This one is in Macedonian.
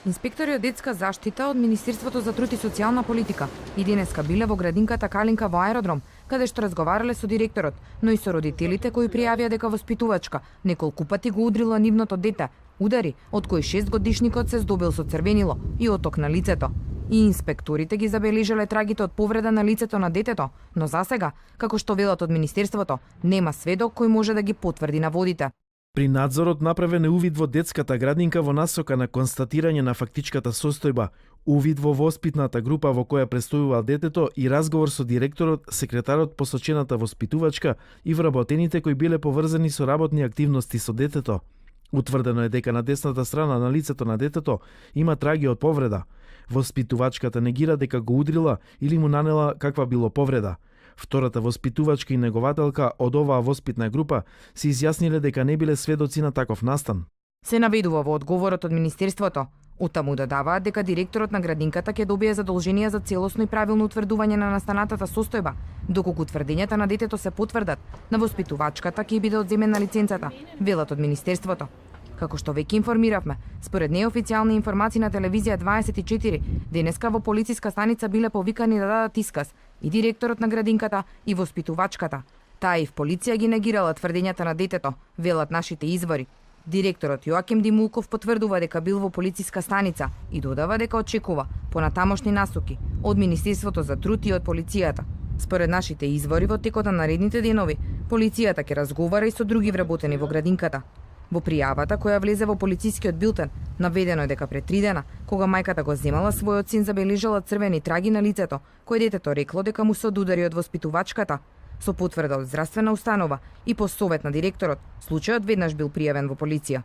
Инспектори од детска заштита од Министерството за труд и социјална политика и денеска биле во градинката Калинка во аеродром, каде што разговарале со директорот, но и со родителите кои пријавија дека воспитувачка неколку пати го удрила нивното дете, удари од кои 6-годишникот се здобил со црвенило и оток на лицето. И инспекторите ги забележале трагите од повреда на лицето на детето, но засега, како што велат од Министерството, нема сведок кој може да ги потврди наводите. При надзорот направен е увид во детската градинка во насока на констатирање на фактичката состојба, увид во воспитната група во која престојува детето и разговор со директорот, секретарот, посочената воспитувачка и вработените кои биле поврзани со работни активности со детето. Утврдено е дека на десната страна на лицето на детето има траги од повреда. Воспитувачката негира дека го удрила или му нанела каква било повреда. Втората воспитувачка и негователка од оваа воспитна група се изјасниле дека не биле сведоци на таков настан. Се наведува во одговорот од Министерството. Оттаму додаваат дека директорот на градинката ќе добие задолженија за целосно и правилно утврдување на настанатата состојба, доколку тврдењата на детето се потврдат, на воспитувачката ќе биде одземена лиценцата, велат од Министерството. Како што веќе информиравме, според неофицијални информации на телевизија 24, денеска во полициска станица биле повикани да дадат исказ и директорот на градинката и воспитувачката. Таа и в полиција ги негирала тврдењата на детето, велат нашите извори. Директорот Јоаким Димулков потврдува дека бил во полициска станица и додава дека очекува понатамошни насоки од Министерството за труд и од полицијата. Според нашите извори, во текот на наредните денови, полицијата ќе разговара и со други вработени во градинката. Во пријавата која влезе во полицискиот билтен, наведено е дека пред 3 дена, кога мајката го земала својот син, забележала црвени траги на лицето, кој детето рекло дека му се одудари од воспитувачката. Со потврда од здравствена установа и по совет на директорот, случајот веднаш бил пријавен во полиција.